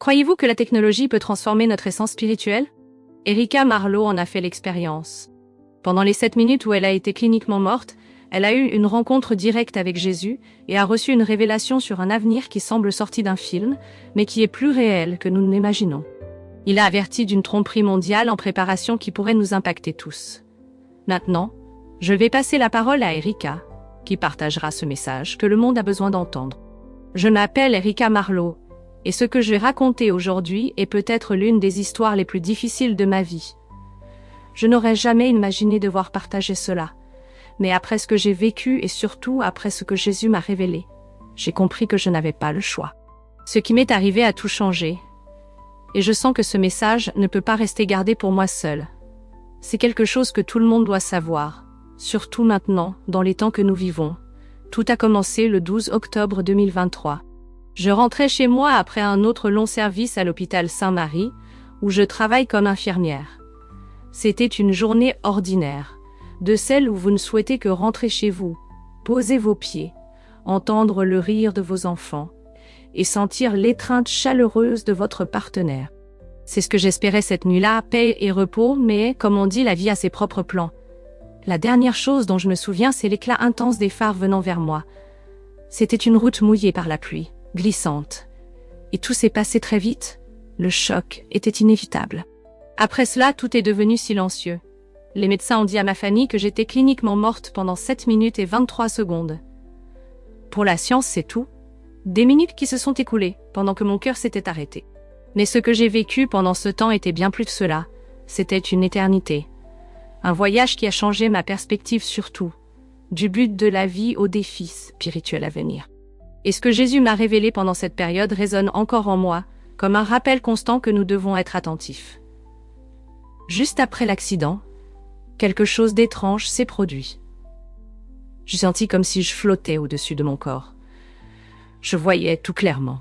Croyez-vous que la technologie peut transformer notre essence spirituelle? Erika Marlowe en a fait l'expérience. Pendant les 7 minutes où elle a été cliniquement morte, elle a eu une rencontre directe avec Jésus et a reçu une révélation sur un avenir qui semble sorti d'un film, mais qui est plus réel que nous ne l'imaginons. Il a averti d'une tromperie mondiale en préparation qui pourrait nous impacter tous. Maintenant, je vais passer la parole à Erika, qui partagera ce message que le monde a besoin d'entendre. Je m'appelle Erika Marlowe, et ce que je vais raconter aujourd'hui est peut-être l'une des histoires les plus difficiles de ma vie. Je n'aurais jamais imaginé devoir partager cela, mais après ce que j'ai vécu et surtout après ce que Jésus m'a révélé, j'ai compris que je n'avais pas le choix. Ce qui m'est arrivé a tout changé, et je sens que ce message ne peut pas rester gardé pour moi seul. C'est quelque chose que tout le monde doit savoir, surtout maintenant, dans les temps que nous vivons. Tout a commencé le 12 octobre 2023. Je rentrais chez moi après un autre long service à l'hôpital Saint-Marie, où je travaille comme infirmière. C'était une journée ordinaire, de celle où vous ne souhaitez que rentrer chez vous, poser vos pieds, entendre le rire de vos enfants, et sentir l'étreinte chaleureuse de votre partenaire. C'est ce que j'espérais cette nuit-là, paix et repos, mais, comme on dit, la vie a ses propres plans. La dernière chose dont je me souviens, c'est l'éclat intense des phares venant vers moi. C'était une route mouillée par la pluie, glissante. Et tout s'est passé très vite. Le choc était inévitable. Après cela, tout est devenu silencieux. Les médecins ont dit à ma famille que j'étais cliniquement morte pendant 7 minutes et 23 secondes. Pour la science, c'est tout. Des minutes qui se sont écoulées, pendant que mon cœur s'était arrêté. Mais ce que j'ai vécu pendant ce temps était bien plus que cela. C'était une éternité. Un voyage qui a changé ma perspective sur tout. Du but de la vie au défi spirituel à venir. Et ce que Jésus m'a révélé pendant cette période résonne encore en moi, comme un rappel constant que nous devons être attentifs. Juste après l'accident, quelque chose d'étrange s'est produit. J'ai senti comme si je flottais au-dessus de mon corps. Je voyais tout clairement.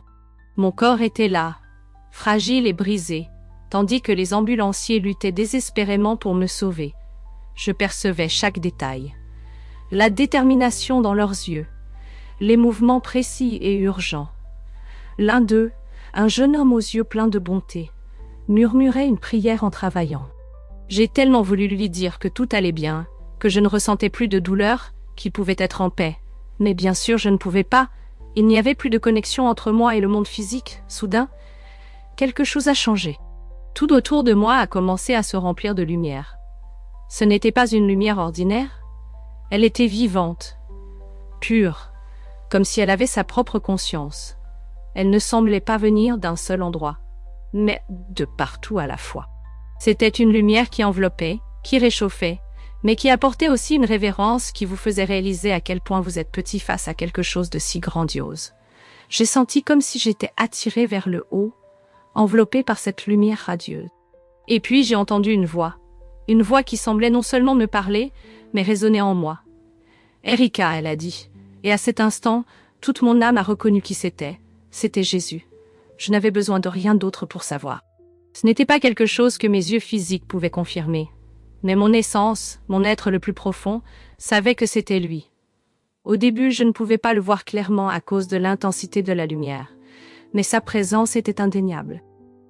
Mon corps était là, fragile et brisé, tandis que les ambulanciers luttaient désespérément pour me sauver. Je percevais chaque détail. La détermination dans leurs yeux, les mouvements précis et urgents. L'un d'eux, un jeune homme aux yeux pleins de bonté, murmurait une prière en travaillant. J'ai tellement voulu lui dire que tout allait bien, que je ne ressentais plus de douleur, qu'il pouvait être en paix. Mais bien sûr, je ne pouvais pas. Il n'y avait plus de connexion entre moi et le monde physique. Soudain, quelque chose a changé. Tout autour de moi a commencé à se remplir de lumière. Ce n'était pas une lumière ordinaire. Elle était vivante, pure, comme si elle avait sa propre conscience. Elle ne semblait pas venir d'un seul endroit, mais de partout à la fois. C'était une lumière qui enveloppait, qui réchauffait, mais qui apportait aussi une révérence qui vous faisait réaliser à quel point vous êtes petit face à quelque chose de si grandiose. J'ai senti comme si j'étais attirée vers le haut, enveloppée par cette lumière radieuse. Et puis j'ai entendu une voix qui semblait non seulement me parler, mais résonner en moi. « Erika », elle a dit, et à cet instant, toute mon âme a reconnu qui c'était. C'était Jésus. Je n'avais besoin de rien d'autre pour savoir. Ce n'était pas quelque chose que mes yeux physiques pouvaient confirmer. Mais mon essence, mon être le plus profond, savait que c'était lui. Au début, je ne pouvais pas le voir clairement à cause de l'intensité de la lumière. Mais sa présence était indéniable.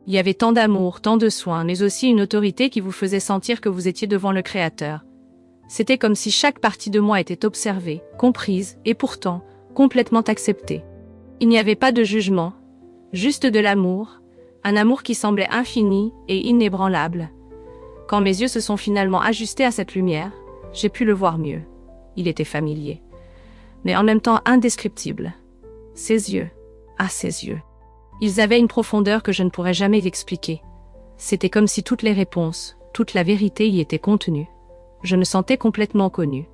Il y avait tant d'amour, tant de soins, mais aussi une autorité qui vous faisait sentir que vous étiez devant le Créateur. C'était comme si chaque partie de moi était observée, comprise, et pourtant, complètement acceptée. Il n'y avait pas de jugement, juste de l'amour, un amour qui semblait infini et inébranlable. Quand mes yeux se sont finalement ajustés à cette lumière, j'ai pu le voir mieux. Il était familier, mais en même temps indescriptible. Ses yeux, ses yeux. Ils avaient une profondeur que je ne pourrais jamais expliquer. C'était comme si toutes les réponses, toute la vérité y était contenue. Je me sentais complètement connue.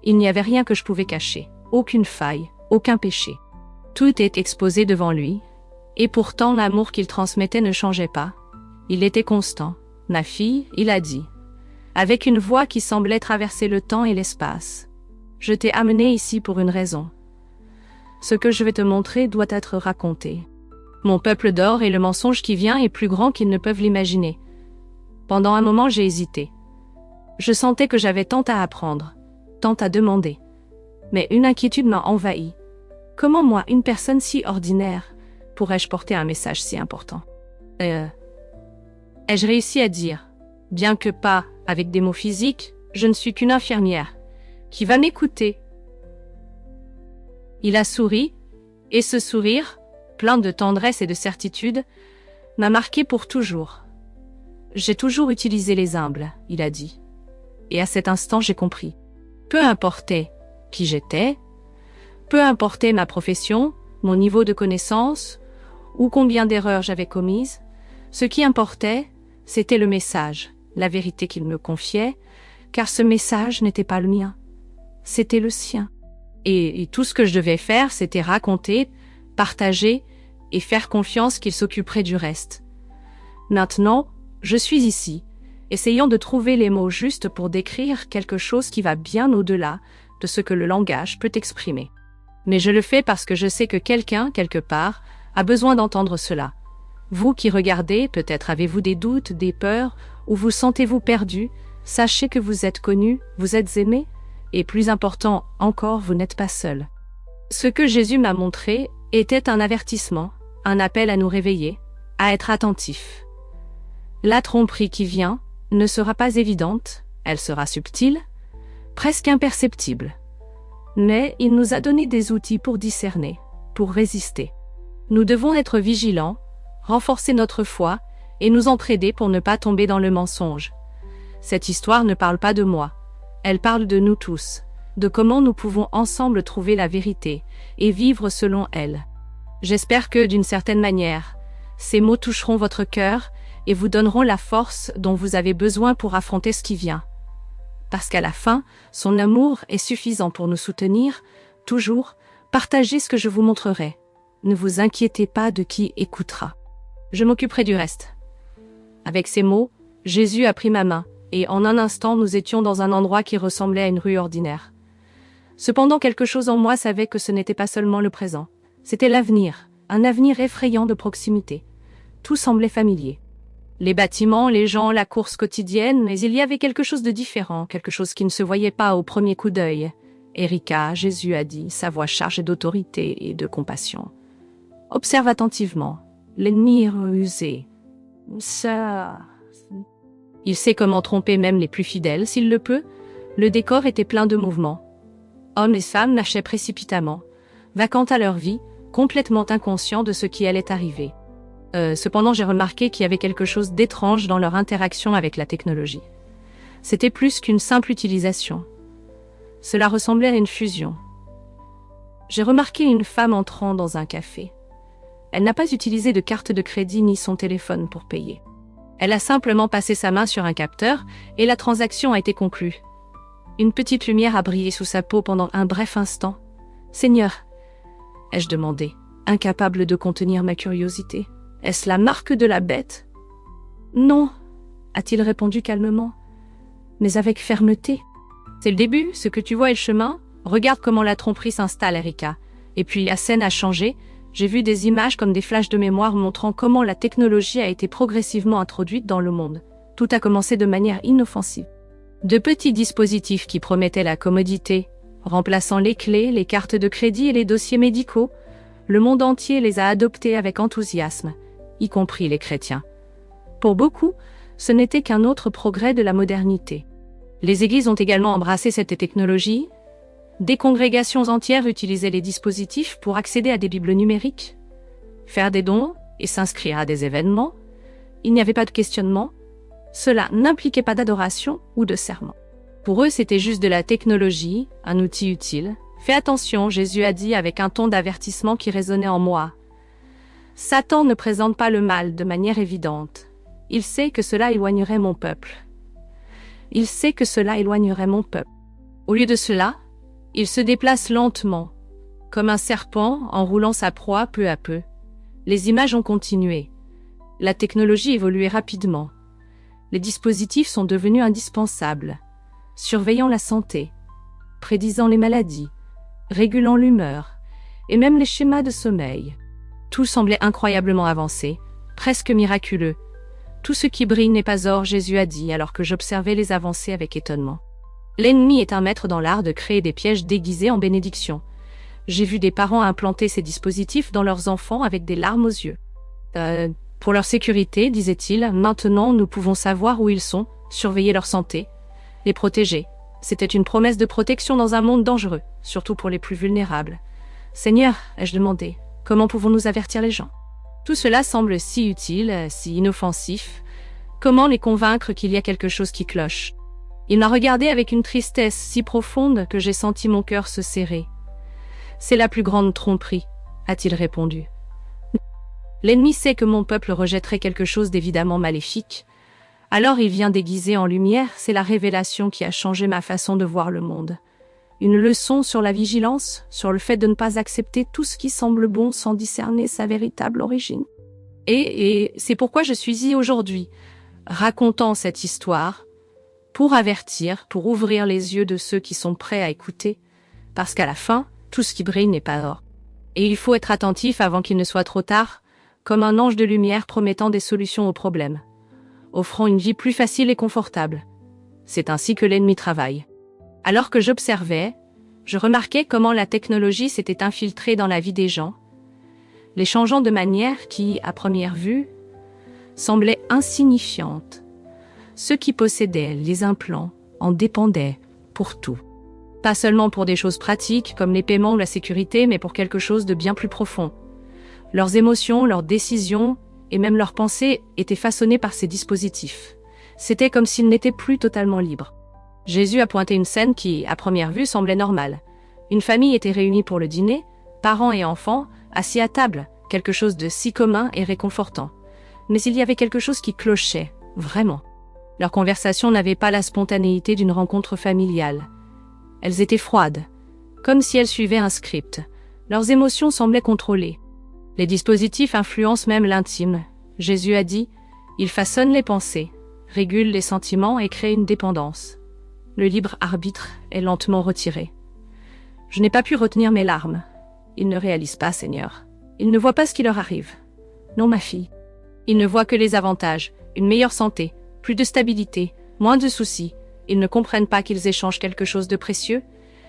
Il n'y avait rien que je pouvais cacher, aucune faille, aucun péché. Tout était exposé devant lui, et pourtant l'amour qu'il transmettait ne changeait pas. Il était constant. « Ma fille », il a dit, avec une voix qui semblait traverser le temps et l'espace. « Je t'ai amenée ici pour une raison. Ce que je vais te montrer doit être raconté. Mon peuple dort et le mensonge qui vient est plus grand qu'ils ne peuvent l'imaginer. » Pendant un moment, j'ai hésité. Je sentais que j'avais tant à apprendre, tant à demander. Mais une inquiétude m'a envahi. Comment moi, une personne si ordinaire, pourrais-je porter un message si important ? Ai-je réussi à dire, bien que pas avec des mots physiques, je ne suis qu'une infirmière, qui va m'écouter. Il a souri, et ce sourire, plein de tendresse et de certitude, m'a marqué pour toujours. J'ai toujours utilisé les humbles, il a dit. Et à cet instant, j'ai compris. Peu importait qui j'étais, peu importait ma profession, mon niveau de connaissance, ou combien d'erreurs j'avais commises, ce qui importait, c'était le message, la vérité qu'il me confiait, car ce message n'était pas le mien, c'était le sien. Et tout ce que je devais faire, c'était raconter, partager et faire confiance qu'il s'occuperait du reste. Maintenant, je suis ici, essayant de trouver les mots justes pour décrire quelque chose qui va bien au-delà de ce que le langage peut exprimer. Mais je le fais parce que je sais que quelqu'un, quelque part, a besoin d'entendre cela. Vous qui regardez, peut-être avez-vous des doutes, des peurs, ou vous sentez-vous perdu, sachez que vous êtes connu, vous êtes aimé, et plus important encore, vous n'êtes pas seul. Ce que Jésus m'a montré était un avertissement, un appel à nous réveiller, à être attentifs. La tromperie qui vient ne sera pas évidente, elle sera subtile, presque imperceptible. Mais il nous a donné des outils pour discerner, pour résister. Nous devons être vigilants, renforcer notre foi et nous entraider pour ne pas tomber dans le mensonge. Cette histoire ne parle pas de moi, elle parle de nous tous, de comment nous pouvons ensemble trouver la vérité et vivre selon elle. J'espère que, d'une certaine manière, ces mots toucheront votre cœur et vous donneront la force dont vous avez besoin pour affronter ce qui vient. Parce qu'à la fin, son amour est suffisant pour nous soutenir, toujours, partagez ce que je vous montrerai. Ne vous inquiétez pas de qui écoutera. Je m'occuperai du reste. Avec ces mots, Jésus a pris ma main, et en un instant nous étions dans un endroit qui ressemblait à une rue ordinaire. Cependant, quelque chose en moi savait que ce n'était pas seulement le présent, c'était l'avenir, un avenir effrayant de proximité. Tout semblait familier. Les bâtiments, les gens, la course quotidienne, mais il y avait quelque chose de différent, quelque chose qui ne se voyait pas au premier coup d'œil. Erika, Jésus a dit, sa voix chargée d'autorité et de compassion. Observe attentivement. L'ennemi est rusé. Ça... Il sait comment tromper même les plus fidèles, s'il le peut. Le décor était plein de mouvements. Hommes et femmes marchaient précipitamment, vaquant à leur vie, complètement inconscients de ce qui allait arriver. Cependant, j'ai remarqué qu'il y avait quelque chose d'étrange dans leur interaction avec la technologie. C'était plus qu'une simple utilisation. Cela ressemblait à une fusion. J'ai remarqué une femme entrant dans un café. Elle n'a pas utilisé de carte de crédit ni son téléphone pour payer. Elle a simplement passé sa main sur un capteur et la transaction a été conclue. Une petite lumière a brillé sous sa peau pendant un bref instant. « Seigneur !» ai-je demandé, incapable de contenir ma curiosité. « Est-ce la marque de la bête ?»« Non !» a-t-il répondu calmement, mais avec fermeté. « C'est le début, ce que tu vois est le chemin. Regarde comment la tromperie s'installe, Erika. Et puis la scène a changé. J'ai vu des images comme des flashs de mémoire montrant comment la technologie a été progressivement introduite dans le monde. Tout a commencé de manière inoffensive. De petits dispositifs qui promettaient la commodité, remplaçant les clés, les cartes de crédit et les dossiers médicaux, le monde entier les a adoptés avec enthousiasme, y compris les chrétiens. Pour beaucoup, ce n'était qu'un autre progrès de la modernité. Les églises ont également embrassé cette technologie. Des congrégations entières utilisaient les dispositifs pour accéder à des bibles numériques, faire des dons et s'inscrire à des événements. Il n'y avait pas de questionnement. Cela n'impliquait pas d'adoration ou de serment. Pour eux, c'était juste de la technologie, un outil utile. Fais attention, Jésus a dit avec un ton d'avertissement qui résonnait en moi. Satan ne présente pas le mal de manière évidente. Il sait que cela éloignerait mon peuple. Il sait que cela éloignerait mon peuple. Au lieu de cela, il se déplace lentement, comme un serpent enroulant sa proie peu à peu. Les images ont continué. La technologie évoluait rapidement. Les dispositifs sont devenus indispensables, surveillant la santé, prédisant les maladies, régulant l'humeur, et même les schémas de sommeil. Tout semblait incroyablement avancé, presque miraculeux. Tout ce qui brille n'est pas or, Jésus a dit, alors que j'observais les avancées avec étonnement. L'ennemi est un maître dans l'art de créer des pièges déguisés en bénédictions. J'ai vu des parents implanter ces dispositifs dans leurs enfants avec des larmes aux yeux. Pour leur sécurité, disait-il, maintenant nous pouvons savoir où ils sont, surveiller leur santé, les protéger. C'était une promesse de protection dans un monde dangereux, surtout pour les plus vulnérables. Seigneur, ai-je demandé, comment pouvons-nous avertir les gens? Tout cela semble si utile, si inoffensif. Comment les convaincre qu'il y a quelque chose qui cloche? Il m'a regardé avec une tristesse si profonde que j'ai senti mon cœur se serrer. C'est la plus grande tromperie, a-t-il répondu. L'ennemi sait que mon peuple rejetterait quelque chose d'évidemment maléfique. Alors il vient déguisé en lumière, c'est la révélation qui a changé ma façon de voir le monde. Une leçon sur la vigilance, sur le fait de ne pas accepter tout ce qui semble bon sans discerner sa véritable origine. Et c'est pourquoi je suis ici aujourd'hui, racontant cette histoire, pour avertir, pour ouvrir les yeux de ceux qui sont prêts à écouter, parce qu'à la fin, tout ce qui brille n'est pas or. Et il faut être attentif avant qu'il ne soit trop tard, comme un ange de lumière promettant des solutions aux problèmes, offrant une vie plus facile et confortable. C'est ainsi que l'ennemi travaille. Alors que j'observais, je remarquais comment la technologie s'était infiltrée dans la vie des gens, les changeant de manière qui, à première vue, semblait insignifiante. Ceux qui possédaient les implants en dépendaient pour tout. Pas seulement pour des choses pratiques comme les paiements ou la sécurité, mais pour quelque chose de bien plus profond. Leurs émotions, leurs décisions et même leurs pensées étaient façonnées par ces dispositifs. C'était comme s'ils n'étaient plus totalement libres. Jésus a pointé une scène qui, à première vue, semblait normale. Une famille était réunie pour le dîner, parents et enfants, assis à table, quelque chose de si commun et réconfortant. Mais il y avait quelque chose qui clochait, vraiment. Leurs conversations n'avaient pas la spontanéité d'une rencontre familiale. Elles étaient froides, comme si elles suivaient un script. Leurs émotions semblaient contrôlées. Les dispositifs influencent même l'intime. Jésus a dit, ils façonnent les pensées, régulent les sentiments et créent une dépendance. Le libre arbitre est lentement retiré. Je n'ai pas pu retenir mes larmes. Ils ne réalisent pas, Seigneur. Ils ne voient pas ce qui leur arrive. Non, ma fille. Ils ne voient que les avantages, une meilleure santé, plus de stabilité, moins de soucis. Ils ne comprennent pas qu'ils échangent quelque chose de précieux,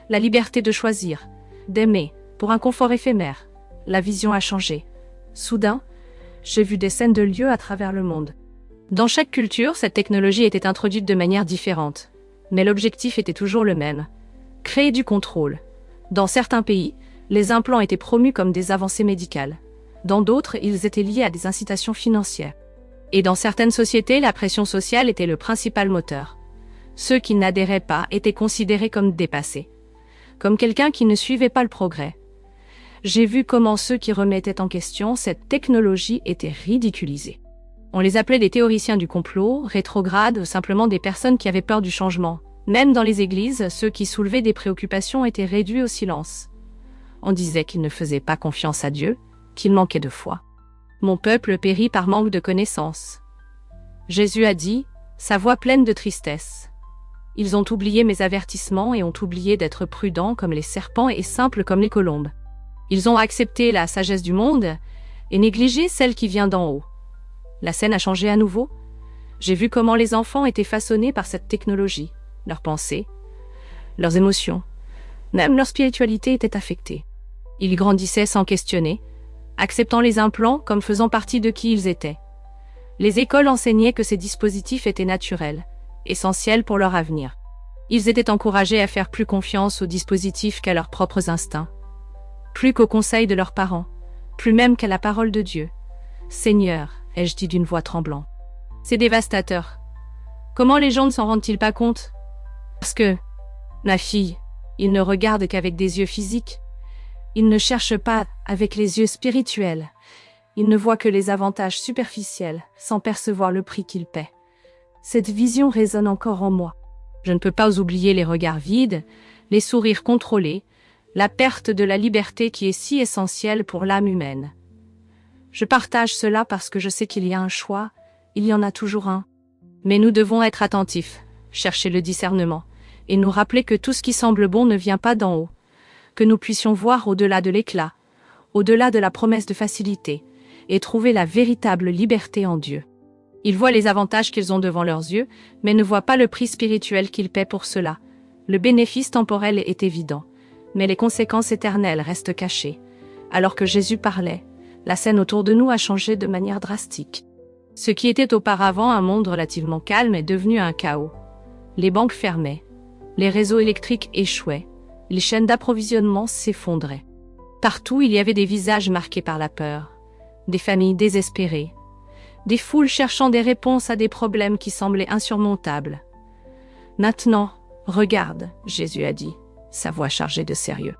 la liberté de choisir, d'aimer, pour un confort éphémère. La vision a changé. Soudain, j'ai vu des scènes de lieux à travers le monde. Dans chaque culture, cette technologie était introduite de manière différente. Mais l'objectif était toujours le même. Créer du contrôle. Dans certains pays, les implants étaient promus comme des avancées médicales. Dans d'autres, ils étaient liés à des incitations financières. Et dans certaines sociétés, la pression sociale était le principal moteur. Ceux qui n'adhéraient pas étaient considérés comme dépassés. Comme quelqu'un qui ne suivait pas le progrès. J'ai vu comment ceux qui remettaient en question cette technologie étaient ridiculisés. On les appelait des théoriciens du complot, rétrogrades, ou simplement des personnes qui avaient peur du changement. Même dans les églises, ceux qui soulevaient des préoccupations étaient réduits au silence. On disait qu'ils ne faisaient pas confiance à Dieu, qu'ils manquaient de foi. Mon peuple périt par manque de connaissance. Jésus a dit, sa voix pleine de tristesse. Ils ont oublié mes avertissements et ont oublié d'être prudents comme les serpents et simples comme les colombes. Ils ont accepté la sagesse du monde et négligé celle qui vient d'en haut. La scène a changé à nouveau. J'ai vu comment les enfants étaient façonnés par cette technologie. Leurs pensées, leurs émotions, même leur spiritualité était affectée. Ils grandissaient sans questionner, acceptant les implants comme faisant partie de qui ils étaient. Les écoles enseignaient que ces dispositifs étaient naturels, essentiels pour leur avenir. Ils étaient encouragés à faire plus confiance aux dispositifs qu'à leurs propres instincts, plus qu'aux conseils de leurs parents, plus même qu'à la parole de Dieu. Seigneur, ai-je dit d'une voix tremblante. C'est dévastateur. Comment les gens ne s'en rendent-ils pas compte? Parce que, ma fille, ils ne regardent qu'avec des yeux physiques. Ils ne cherchent pas avec les yeux spirituels. Ils ne voient que les avantages superficiels, sans percevoir le prix qu'ils paient. Cette vision résonne encore en moi. Je ne peux pas oublier les regards vides, les sourires contrôlés, la perte de la liberté qui est si essentielle pour l'âme humaine. Je partage cela parce que je sais qu'il y a un choix, il y en a toujours un. Mais nous devons être attentifs, chercher le discernement, et nous rappeler que tout ce qui semble bon ne vient pas d'en haut, que nous puissions voir au-delà de l'éclat, au-delà de la promesse de facilité, et trouver la véritable liberté en Dieu. Ils voient les avantages qu'ils ont devant leurs yeux, mais ne voient pas le prix spirituel qu'ils paient pour cela. Le bénéfice temporel est évident, mais les conséquences éternelles restent cachées. Alors que Jésus parlait, la scène autour de nous a changé de manière drastique. Ce qui était auparavant un monde relativement calme est devenu un chaos. Les banques fermaient, les réseaux électriques échouaient, les chaînes d'approvisionnement s'effondraient. Partout, il y avait des visages marqués par la peur, des familles désespérées, des foules cherchant des réponses à des problèmes qui semblaient insurmontables. Maintenant, regarde, Jésus a dit, sa voix chargée de sérieux.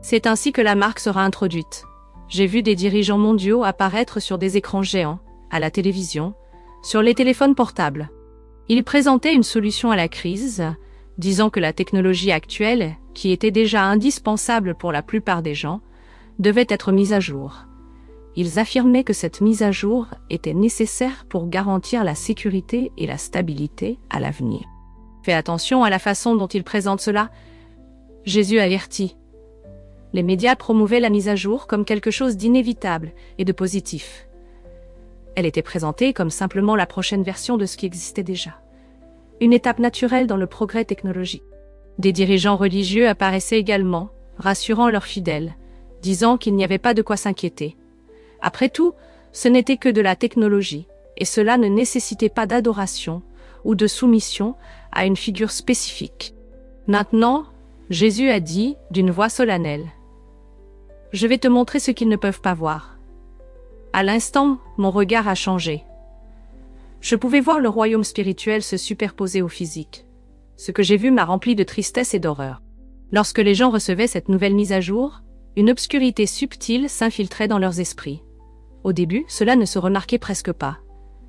C'est ainsi que la marque sera introduite. J'ai vu des dirigeants mondiaux apparaître sur des écrans géants, à la télévision, sur les téléphones portables. Ils présentaient une solution à la crise, disant que la technologie actuelle, qui était déjà indispensable pour la plupart des gens, devait être mise à jour. Ils affirmaient que cette mise à jour était nécessaire pour garantir la sécurité et la stabilité à l'avenir. Fais attention à la façon dont ils présentent cela. Jésus avertit. Les médias promouvaient la mise à jour comme quelque chose d'inévitable et de positif. Elle était présentée comme simplement la prochaine version de ce qui existait déjà. Une étape naturelle dans le progrès technologique. Des dirigeants religieux apparaissaient également, rassurant leurs fidèles, disant qu'il n'y avait pas de quoi s'inquiéter. Après tout, ce n'était que de la technologie, et cela ne nécessitait pas d'adoration ou de soumission à une figure spécifique. Maintenant, Jésus a dit, d'une voix solennelle, « Je vais te montrer ce qu'ils ne peuvent pas voir. » À l'instant, mon regard a changé. Je pouvais voir le royaume spirituel se superposer au physique. Ce que j'ai vu m'a rempli de tristesse et d'horreur. Lorsque les gens recevaient cette nouvelle mise à jour, une obscurité subtile s'infiltrait dans leurs esprits. Au début, cela ne se remarquait presque pas.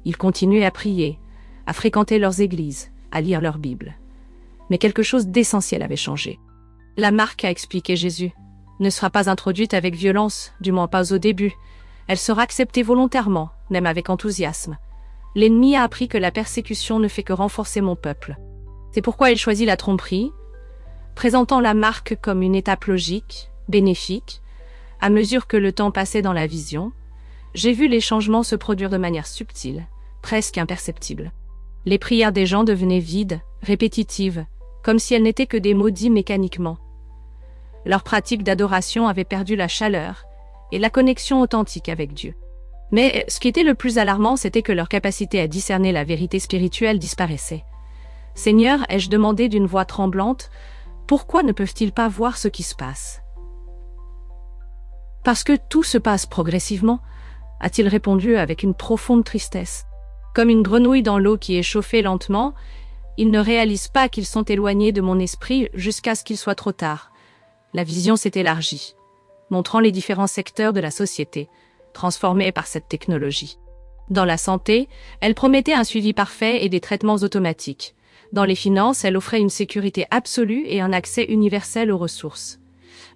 Ils continuaient à prier, à fréquenter leurs églises, à lire leur Bible. Mais quelque chose d'essentiel avait changé. La marque, a expliqué Jésus, ne sera pas introduite avec violence, du moins pas au début. Elle sera acceptée volontairement, même avec enthousiasme. L'ennemi a appris que la persécution ne fait que renforcer mon peuple. C'est pourquoi il choisit la tromperie, présentant la marque comme une étape logique, bénéfique. À mesure que le temps passait dans la vision, j'ai vu les changements se produire de manière subtile, presque imperceptible. Les prières des gens devenaient vides, répétitives, comme si elles n'étaient que des mots dits mécaniquement. Leur pratique d'adoration avait perdu la chaleur et la connexion authentique avec Dieu. Mais ce qui était le plus alarmant, c'était que leur capacité à discerner la vérité spirituelle disparaissait. « Seigneur, ai-je demandé d'une voix tremblante, pourquoi ne peuvent-ils pas voir ce qui se passe ?»« Parce que tout se passe progressivement, » a-t-il répondu avec une profonde tristesse. Comme une grenouille dans l'eau qui est chauffée lentement, ils ne réalisent pas qu'ils sont éloignés de mon esprit jusqu'à ce qu'il soit trop tard. La vision s'est élargie, montrant les différents secteurs de la société, transformés par cette technologie. Dans la santé, elle promettait un suivi parfait et des traitements automatiques. Dans les finances, elle offrait une sécurité absolue et un accès universel aux ressources.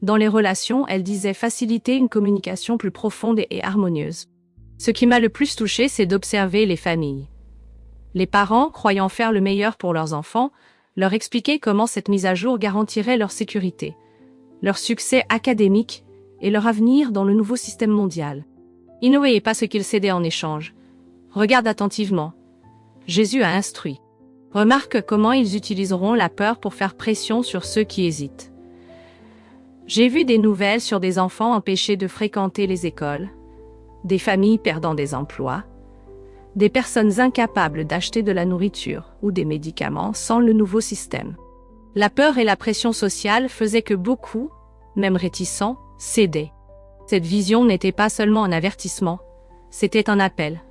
Dans les relations, elle disait faciliter une communication plus profonde et harmonieuse. Ce qui m'a le plus touché, c'est d'observer les familles. Les parents, croyant faire le meilleur pour leurs enfants, leur expliquaient comment cette mise à jour garantirait leur sécurité, leur succès académique et leur avenir dans le nouveau système mondial. Ils ne voyaient pas ce qu'ils cédaient en échange. Regarde attentivement. Jésus a instruit. Remarque comment ils utiliseront la peur pour faire pression sur ceux qui hésitent. J'ai vu des nouvelles sur des enfants empêchés de fréquenter les écoles, des familles perdant des emplois, des personnes incapables d'acheter de la nourriture ou des médicaments sans le nouveau système. La peur et la pression sociale faisaient que beaucoup, même réticents, cédaient. Cette vision n'était pas seulement un avertissement, c'était un appel.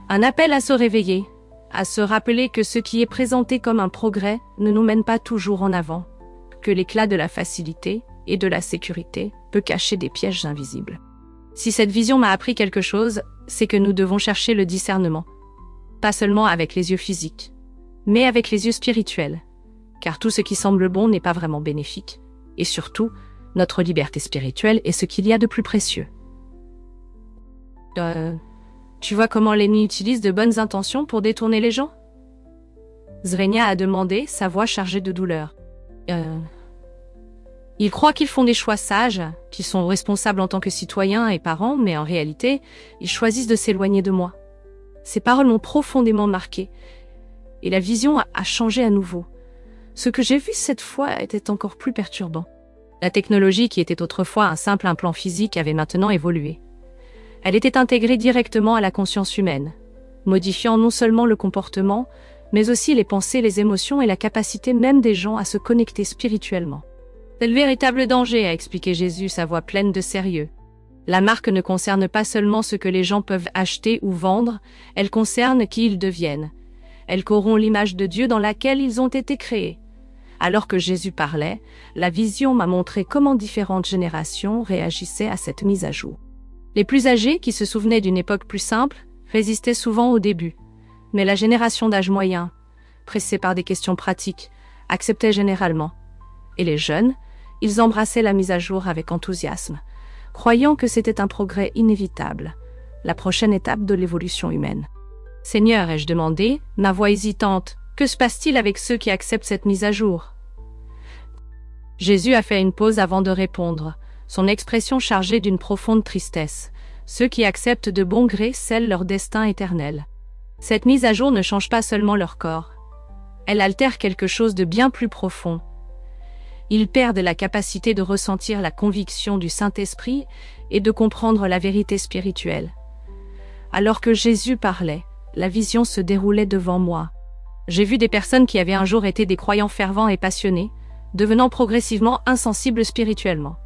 Un appel à se réveiller, à se rappeler que ce qui est présenté comme un progrès ne nous mène pas toujours en avant, que l'éclat de la facilité et de la sécurité peut cacher des pièges invisibles. Si cette vision m'a appris quelque chose, c'est que nous devons chercher le discernement, pas seulement avec les yeux physiques, mais avec les yeux spirituels, car tout ce qui semble bon n'est pas vraiment bénéfique, et surtout, notre liberté spirituelle est ce qu'il y a de plus précieux. Tu vois comment l'ennemi utilise de bonnes intentions pour détourner les gens? Zrenia a demandé, sa voix chargée de douleur. Ils croient qu'ils font des choix sages, qu'ils sont responsables en tant que citoyens et parents, mais en réalité, ils choisissent de s'éloigner de moi. Ces paroles m'ont profondément marqué, et la vision a changé à nouveau. Ce que j'ai vu cette fois était encore plus perturbant. La technologie qui était autrefois un simple implant physique avait maintenant évolué. Elle était intégrée directement à la conscience humaine, modifiant non seulement le comportement, mais aussi les pensées, les émotions et la capacité même des gens à se connecter spirituellement. C'est le véritable danger, a expliqué Jésus, sa voix pleine de sérieux. La marque ne concerne pas seulement ce que les gens peuvent acheter ou vendre, elle concerne qui ils deviennent. Elle corrompt l'image de Dieu dans laquelle ils ont été créés. Alors que Jésus parlait, la vision m'a montré comment différentes générations réagissaient à cette mise à jour. Les plus âgés, qui se souvenaient d'une époque plus simple, résistaient souvent au début. Mais la génération d'âge moyen, pressée par des questions pratiques, acceptait généralement. Et les jeunes, ils embrassaient la mise à jour avec enthousiasme, croyant que c'était un progrès inévitable, la prochaine étape de l'évolution humaine. « Seigneur, ai-je demandé, ma voix hésitante, que se passe-t-il avec ceux qui acceptent cette mise à jour ?» Jésus a fait une pause avant de répondre, son expression chargée d'une profonde tristesse. Ceux qui acceptent de bon gré scellent leur destin éternel. Cette mise à jour ne change pas seulement leur corps. Elle altère quelque chose de bien plus profond. Ils perdent la capacité de ressentir la conviction du Saint-Esprit et de comprendre la vérité spirituelle. Alors que Jésus parlait, la vision se déroulait devant moi. J'ai vu des personnes qui avaient un jour été des croyants fervents et passionnés, devenant progressivement insensibles spirituellement.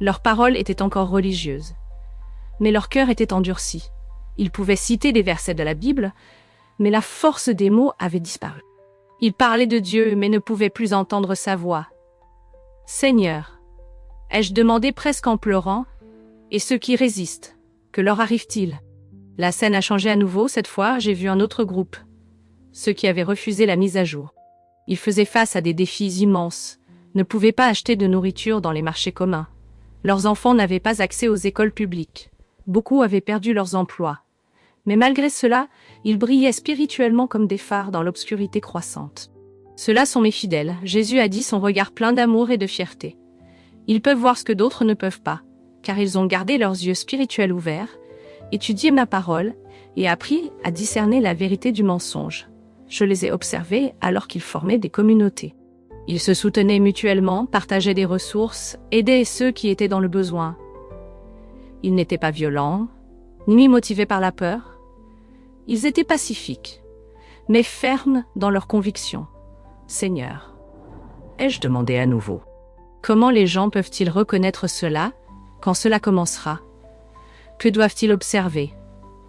Leurs paroles étaient encore religieuses, mais leur cœur était endurci. Ils pouvaient citer des versets de la Bible, mais la force des mots avait disparu. Ils parlaient de Dieu, mais ne pouvaient plus entendre sa voix. « Seigneur, ai-je demandé presque en pleurant, et ceux qui résistent, que leur arrive-t-il » La scène a changé à nouveau, cette fois j'ai vu un autre groupe, ceux qui avaient refusé la mise à jour. Ils faisaient face à des défis immenses, ne pouvaient pas acheter de nourriture dans les marchés communs. Leurs enfants n'avaient pas accès aux écoles publiques. Beaucoup avaient perdu leurs emplois. Mais malgré cela, ils brillaient spirituellement comme des phares dans l'obscurité croissante. Ceux-là sont mes fidèles, Jésus a dit, son regard plein d'amour et de fierté. Ils peuvent voir ce que d'autres ne peuvent pas, car ils ont gardé leurs yeux spirituels ouverts, étudié ma parole et appris à discerner la vérité du mensonge. Je les ai observés alors qu'ils formaient des communautés. Ils se soutenaient mutuellement, partageaient des ressources, aidaient ceux qui étaient dans le besoin. Ils n'étaient pas violents, ni motivés par la peur. Ils étaient pacifiques, mais fermes dans leurs convictions. Seigneur, ai-je demandé à nouveau? Comment les gens peuvent-ils reconnaître cela quand cela commencera? Que doivent-ils observer?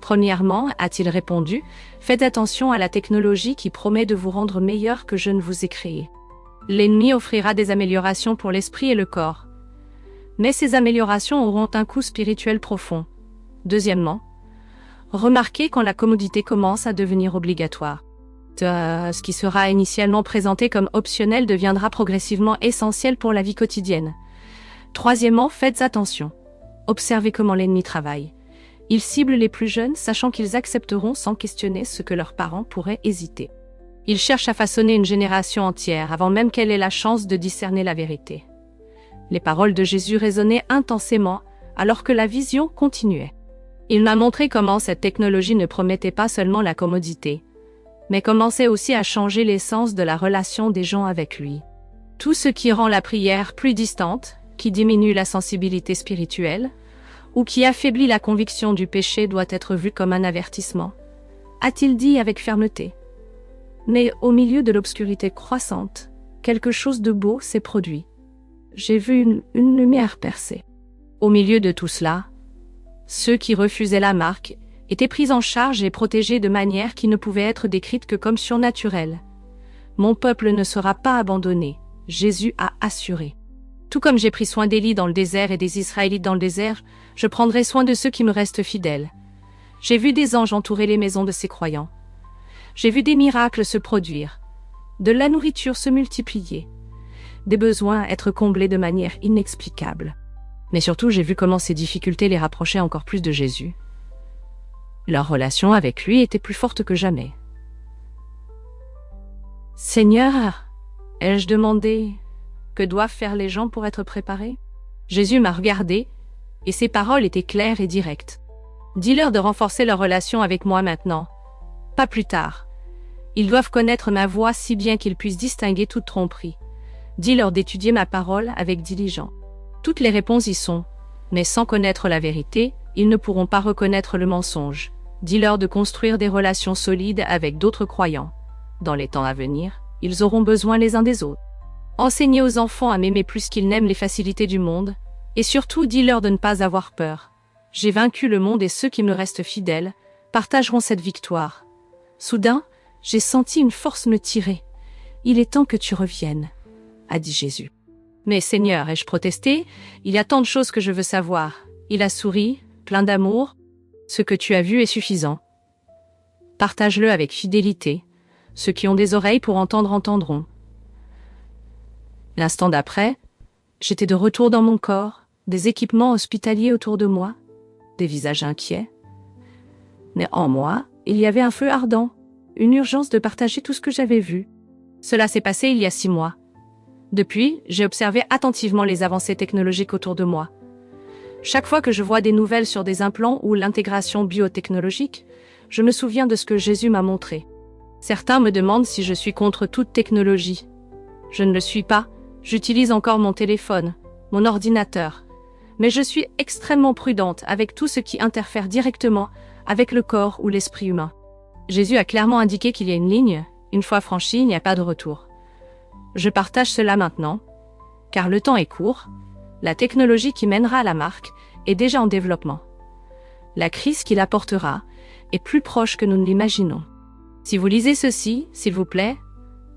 Premièrement, a-t-il répondu, faites attention à la technologie qui promet de vous rendre meilleur que je ne vous ai créé. L'ennemi offrira des améliorations pour l'esprit et le corps. Mais ces améliorations auront un coût spirituel profond. Deuxièmement, remarquez quand la commodité commence à devenir obligatoire. Ce qui sera initialement présenté comme optionnel deviendra progressivement essentiel pour la vie quotidienne. Troisièmement, faites attention. Observez comment l'ennemi travaille. Il cible les plus jeunes, sachant qu'ils accepteront sans questionner ce que leurs parents pourraient hésiter. Il cherche à façonner une génération entière avant même qu'elle ait la chance de discerner la vérité. Les paroles de Jésus résonnaient intensément alors que la vision continuait. Il m'a montré comment cette technologie ne promettait pas seulement la commodité, mais commençait aussi à changer l'essence de la relation des gens avec lui. Tout ce qui rend la prière plus distante, qui diminue la sensibilité spirituelle, ou qui affaiblit la conviction du péché doit être vu comme un avertissement, a-t-il dit avec fermeté. Mais au milieu de l'obscurité croissante, quelque chose de beau s'est produit. J'ai vu une lumière percer. Au milieu de tout cela, ceux qui refusaient la marque étaient pris en charge et protégés de manière qui ne pouvait être décrite que comme surnaturelle. Mon peuple ne sera pas abandonné, Jésus a assuré. Tout comme j'ai pris soin d'Élie dans le désert et des Israélites dans le désert, je prendrai soin de ceux qui me restent fidèles. J'ai vu des anges entourer les maisons de ces croyants. J'ai vu des miracles se produire, de la nourriture se multiplier, des besoins être comblés de manière inexplicable. Mais surtout, j'ai vu comment ces difficultés les rapprochaient encore plus de Jésus. Leur relation avec lui était plus forte que jamais. « Seigneur, ai-je demandé, que doivent faire les gens pour être préparés ?» Jésus m'a regardé, et ses paroles étaient claires et directes. « Dis-leur de renforcer leur relation avec moi maintenant, pas plus tard. Ils doivent connaître ma voix si bien qu'ils puissent distinguer toute tromperie. Dis-leur d'étudier ma parole avec diligence. Toutes les réponses y sont, mais sans connaître la vérité, ils ne pourront pas reconnaître le mensonge. Dis-leur de construire des relations solides avec d'autres croyants. Dans les temps à venir, ils auront besoin les uns des autres. Enseignez aux enfants à m'aimer plus qu'ils n'aiment les facilités du monde, et surtout dis-leur de ne pas avoir peur. J'ai vaincu le monde et ceux qui me restent fidèles partageront cette victoire. Soudain, j'ai senti une force me tirer. Il est temps que tu reviennes, a dit Jésus. Mais Seigneur, ai-je protesté, il y a tant de choses que je veux savoir. Il a souri, plein d'amour. Ce que tu as vu est suffisant. Partage-le avec fidélité. Ceux qui ont des oreilles pour entendre entendront. L'instant d'après, j'étais de retour dans mon corps, des équipements hospitaliers autour de moi, des visages inquiets. Mais en moi, il y avait un feu ardent, une urgence de partager tout ce que j'avais vu. Cela s'est passé il y a 6 mois. Depuis, j'ai observé attentivement les avancées technologiques autour de moi. Chaque fois que je vois des nouvelles sur des implants ou l'intégration biotechnologique, je me souviens de ce que Jésus m'a montré. Certains me demandent si je suis contre toute technologie. Je ne le suis pas, j'utilise encore mon téléphone, mon ordinateur. Mais je suis extrêmement prudente avec tout ce qui interfère directement avec le corps ou l'esprit humain. Jésus a clairement indiqué qu'il y a une ligne, une fois franchie, il n'y a pas de retour. Je partage cela maintenant, car le temps est court, la technologie qui mènera à la marque est déjà en développement. La crise qu'il apportera est plus proche que nous ne l'imaginons. Si vous lisez ceci, s'il vous plaît,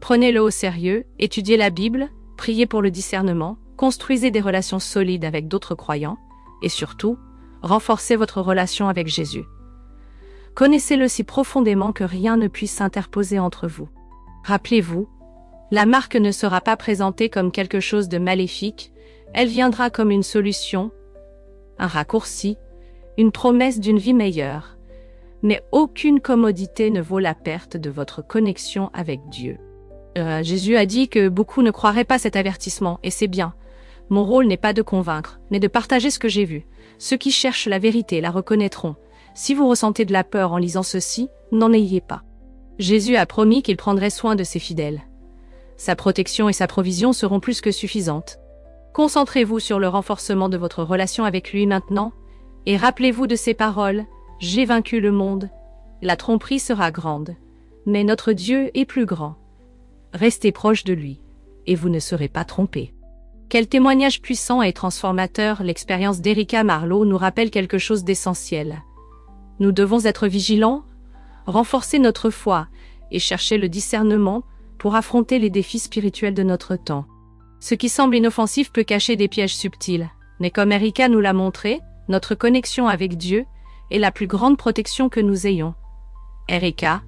prenez-le au sérieux, étudiez la Bible, priez pour le discernement, construisez des relations solides avec d'autres croyants, et surtout, renforcez votre relation avec Jésus. Connaissez-le si profondément que rien ne puisse s'interposer entre vous. Rappelez-vous, la marque ne sera pas présentée comme quelque chose de maléfique, elle viendra comme une solution, un raccourci, une promesse d'une vie meilleure. Mais aucune commodité ne vaut la perte de votre connexion avec Dieu. Jésus a dit que beaucoup ne croiraient pas cet avertissement, et c'est bien. Mon rôle n'est pas de convaincre, mais de partager ce que j'ai vu. Ceux qui cherchent la vérité la reconnaîtront. Si vous ressentez de la peur en lisant ceci, n'en ayez pas. Jésus a promis qu'il prendrait soin de ses fidèles. Sa protection et sa provision seront plus que suffisantes. Concentrez-vous sur le renforcement de votre relation avec lui maintenant, et rappelez-vous de ces paroles, « J'ai vaincu le monde ». La tromperie sera grande, mais notre Dieu est plus grand. Restez proche de lui, et vous ne serez pas trompés. Quel témoignage puissant et transformateur, l'expérience d'Erika Marlowe nous rappelle quelque chose d'essentiel. Nous devons être vigilants, renforcer notre foi et chercher le discernement pour affronter les défis spirituels de notre temps. Ce qui semble inoffensif peut cacher des pièges subtils, mais comme Erika nous l'a montré, notre connexion avec Dieu est la plus grande protection que nous ayons. Erika,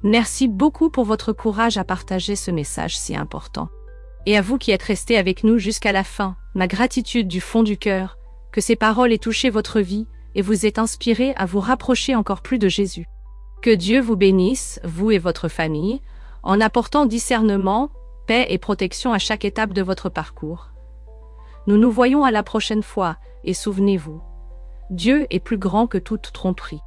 merci beaucoup pour votre courage à partager ce message si important. Et à vous qui êtes restés avec nous jusqu'à la fin, ma gratitude du fond du cœur, que ces paroles aient touché votre vie et vous aient inspiré à vous rapprocher encore plus de Jésus. Que Dieu vous bénisse, vous et votre famille, en apportant discernement, paix et protection à chaque étape de votre parcours. Nous nous voyons à la prochaine fois, et souvenez-vous, Dieu est plus grand que toute tromperie.